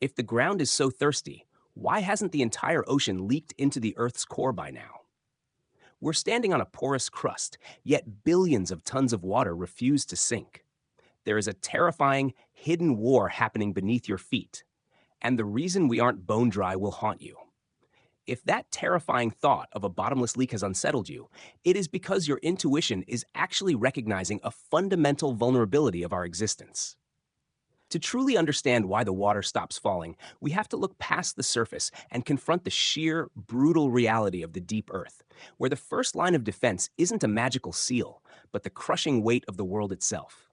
If the ground is so thirsty, why hasn't the entire ocean leaked into the Earth's core by now? We're standing on a porous crust, yet billions of tons of water refuse to sink. There is a terrifying, hidden war happening beneath your feet, and the reason we aren't bone dry will haunt you. If that terrifying thought of a bottomless leak has unsettled you, it is because your intuition is actually recognizing a fundamental vulnerability of our existence. To truly understand why the water stops falling, we have to look past the surface and confront the sheer, brutal reality of the deep earth, where the first line of defense isn't a magical seal, but the crushing weight of the world itself.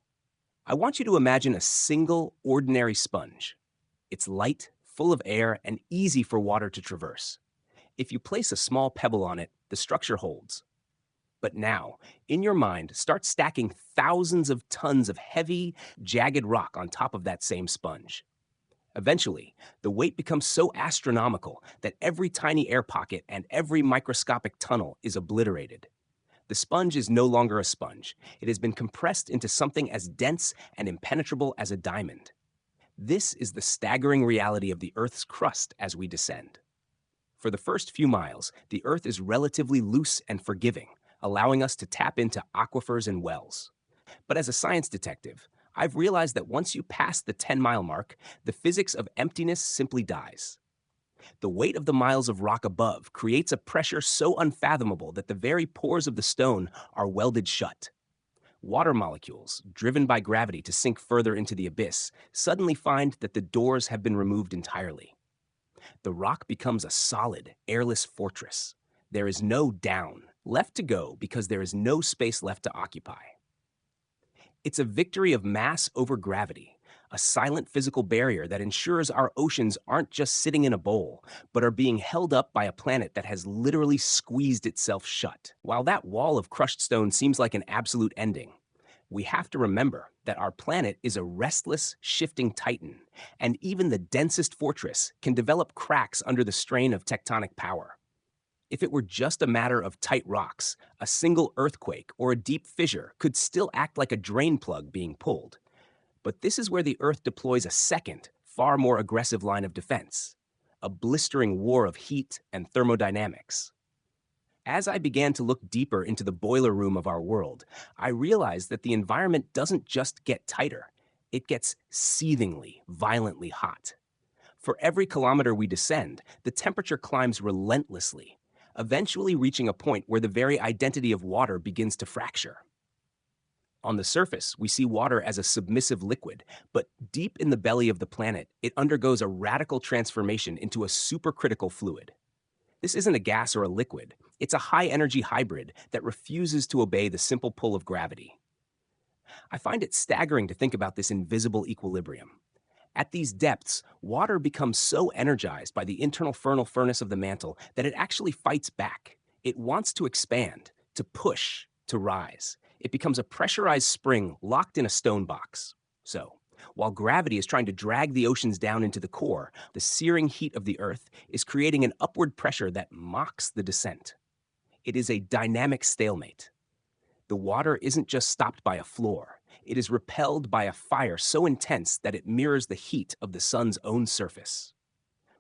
I want you to imagine a single, ordinary sponge. It's light, full of air, and easy for water to traverse. If you place a small pebble on it, the structure holds. But now, in your mind, start stacking thousands of tons of heavy, jagged rock on top of that same sponge. Eventually, the weight becomes so astronomical that every tiny air pocket and every microscopic tunnel is obliterated. The sponge is no longer a sponge. It has been compressed into something as dense and impenetrable as a diamond. This is the staggering reality of the Earth's crust as we descend. For the first few miles, the Earth is relatively loose and forgiving, allowing us to tap into aquifers and wells. But as a science detective, I've realized that once you pass the 10-mile mark, the physics of emptiness simply dies. The weight of the miles of rock above creates a pressure so unfathomable that the very pores of the stone are welded shut. Water molecules, driven by gravity to sink further into the abyss, suddenly find that the doors have been removed entirely. The rock becomes a solid, airless fortress. There is no down left to go because there is no space left to occupy. It's a victory of mass over gravity, a silent physical barrier that ensures our oceans aren't just sitting in a bowl, but are being held up by a planet that has literally squeezed itself shut. While that wall of crushed stone seems like an absolute ending, we have to remember that our planet is a restless, shifting titan, and even the densest fortress can develop cracks under the strain of tectonic power. If it were just a matter of tight rocks, a single earthquake or a deep fissure could still act like a drain plug being pulled. But this is where the Earth deploys a second, far more aggressive line of defense, a blistering war of heat and thermodynamics. As I began to look deeper into the boiler room of our world, I realized that the environment doesn't just get tighter, it gets seethingly, violently hot. For every kilometer we descend, the temperature climbs relentlessly, eventually reaching a point where the very identity of water begins to fracture. On the surface, we see water as a submissive liquid, but deep in the belly of the planet, it undergoes a radical transformation into a supercritical fluid. This isn't a gas or a liquid, it's a high-energy hybrid that refuses to obey the simple pull of gravity. I find it staggering to think about this invisible equilibrium. At these depths, water becomes so energized by the internal furnace of the mantle that it actually fights back. It wants to expand, to push, to rise. It becomes a pressurized spring locked in a stone box. So, while gravity is trying to drag the oceans down into the core, the searing heat of the Earth is creating an upward pressure that mocks the descent. It is a dynamic stalemate. The water isn't just stopped by a floor. It is repelled by a fire so intense that it mirrors the heat of the sun's own surface.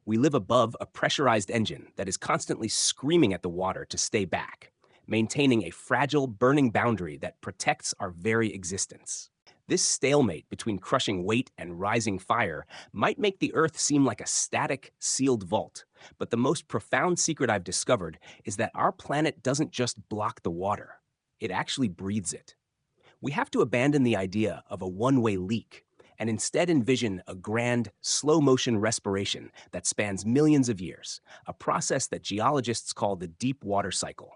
We live above a pressurized engine that is constantly screaming at the water to stay back, maintaining a fragile, burning boundary that protects our very existence. This stalemate between crushing weight and rising fire might make the Earth seem like a static, sealed vault, but the most profound secret I've discovered is that our planet doesn't just block the water. It actually breathes it. We have to abandon the idea of a one-way leak and instead envision a grand, slow-motion respiration that spans millions of years, a process that geologists call the deep water cycle.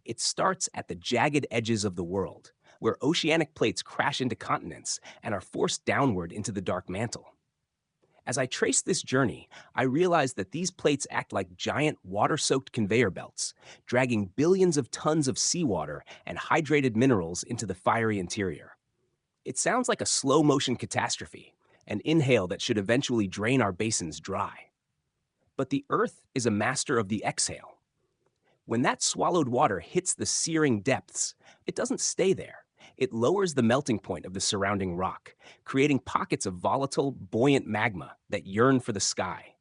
It starts at the jagged edges of the world, where oceanic plates crash into continents and are forced downward into the dark mantle. As I traced this journey, I realized that these plates act like giant water-soaked conveyor belts, dragging billions of tons of seawater and hydrated minerals into the fiery interior. It sounds like a slow-motion catastrophe, an inhale that should eventually drain our basins dry. But the Earth is a master of the exhale. When that swallowed water hits the searing depths, it doesn't stay there. It lowers the melting point of the surrounding rock, creating pockets of volatile, buoyant magma that yearn for the sky.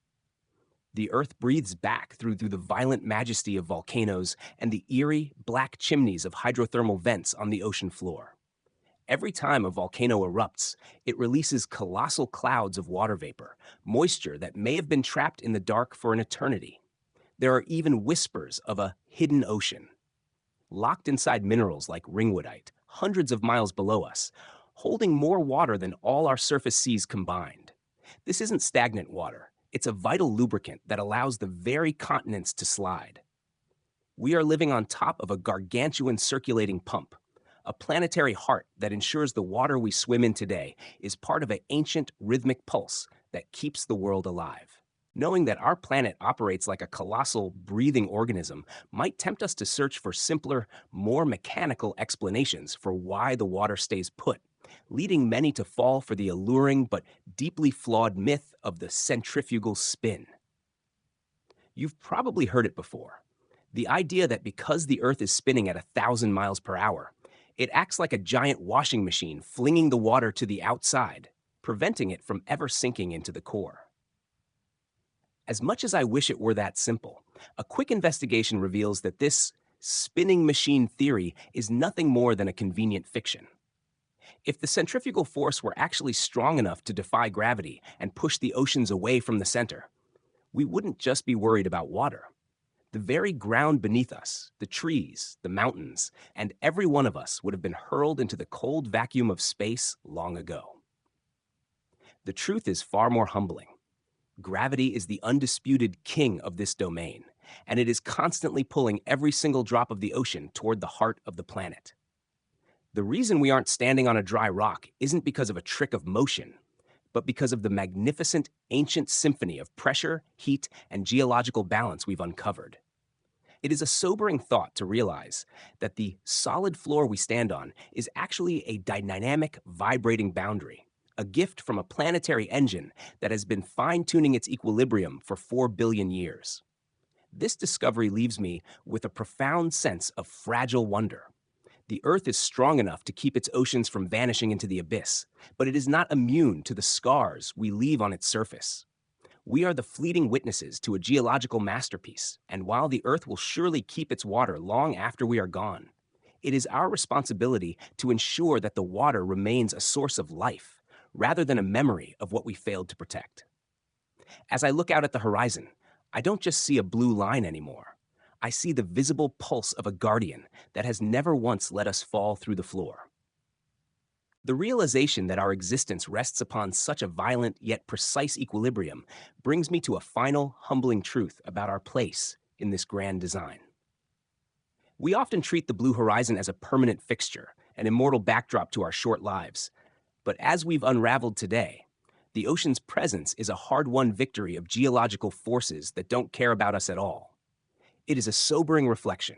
The Earth breathes back through the violent majesty of volcanoes and the eerie, black chimneys of hydrothermal vents on the ocean floor. Every time a volcano erupts, it releases colossal clouds of water vapor, moisture that may have been trapped in the dark for an eternity. There are even whispers of a hidden ocean, locked inside minerals like ringwoodite, hundreds of miles below us, holding more water than all our surface seas combined. This isn't stagnant water. It's a vital lubricant that allows the very continents to slide. We are living on top of a gargantuan circulating pump, a planetary heart that ensures the water we swim in today is part of an ancient rhythmic pulse that keeps the world alive. Knowing that our planet operates like a colossal, breathing organism might tempt us to search for simpler, more mechanical explanations for why the water stays put, leading many to fall for the alluring but deeply flawed myth of the centrifugal spin. You've probably heard it before. The idea that because the Earth is spinning at 1,000 miles per hour, it acts like a giant washing machine flinging the water to the outside, preventing it from ever sinking into the core. As much as I wish it were that simple, a quick investigation reveals that this spinning machine theory is nothing more than a convenient fiction. If the centrifugal force were actually strong enough to defy gravity and push the oceans away from the center, we wouldn't just be worried about water. The very ground beneath us, the trees, the mountains, and every one of us would have been hurled into the cold vacuum of space long ago. The truth is far more humbling. Gravity is the undisputed king of this domain, and it is constantly pulling every single drop of the ocean toward the heart of the planet. The reason we aren't standing on a dry rock isn't because of a trick of motion, but because of the magnificent ancient symphony of pressure, heat, and geological balance we've uncovered. It is a sobering thought to realize that the solid floor we stand on is actually a dynamic, vibrating boundary, a gift from a planetary engine that has been fine-tuning its equilibrium for 4 billion years. This discovery leaves me with a profound sense of fragile wonder. The Earth is strong enough to keep its oceans from vanishing into the abyss, but it is not immune to the scars we leave on its surface. We are the fleeting witnesses to a geological masterpiece, and while the Earth will surely keep its water long after we are gone, it is our responsibility to ensure that the water remains a source of life, rather than a memory of what we failed to protect. As I look out at the horizon, I don't just see a blue line anymore. I see the visible pulse of a guardian that has never once let us fall through the floor. The realization that our existence rests upon such a violent yet precise equilibrium brings me to a final, humbling truth about our place in this grand design. We often treat the blue horizon as a permanent fixture, an immortal backdrop to our short lives. But as we've unraveled today, the ocean's presence is a hard-won victory of geological forces that don't care about us at all. It is a sobering reflection.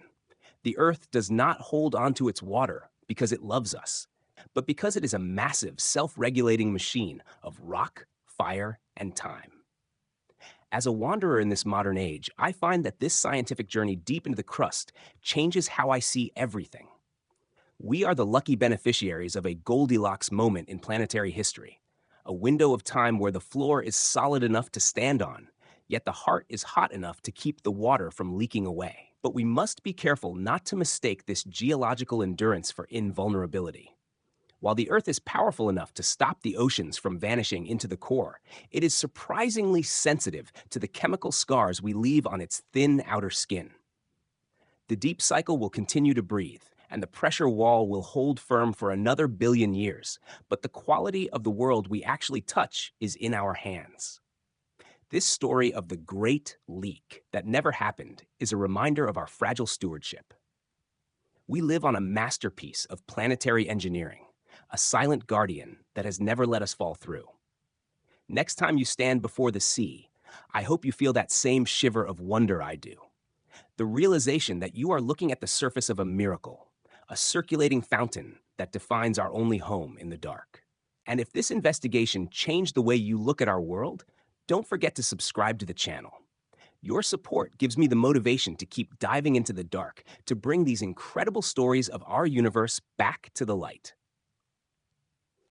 The Earth does not hold onto its water because it loves us, but because it is a massive, self-regulating machine of rock, fire, and time. As a wanderer in this modern age, I find that this scientific journey deep into the crust changes how I see everything. We are the lucky beneficiaries of a Goldilocks moment in planetary history, a window of time where the floor is solid enough to stand on, yet the heart is hot enough to keep the water from leaking away. But we must be careful not to mistake this geological endurance for invulnerability. While the Earth is powerful enough to stop the oceans from vanishing into the core, it is surprisingly sensitive to the chemical scars we leave on its thin outer skin. The deep cycle will continue to breathe, and the pressure wall will hold firm for another billion years, but the quality of the world we actually touch is in our hands. This story of the great leak that never happened is a reminder of our fragile stewardship. We live on a masterpiece of planetary engineering, a silent guardian that has never let us fall through. Next time you stand before the sea, I hope you feel that same shiver of wonder I do. The realization that you are looking at the surface of a miracle, a circulating fountain that defines our only home in the dark. And if this investigation changed the way you look at our world, don't forget to subscribe to the channel. Your support gives me the motivation to keep diving into the dark to bring these incredible stories of our universe back to the light.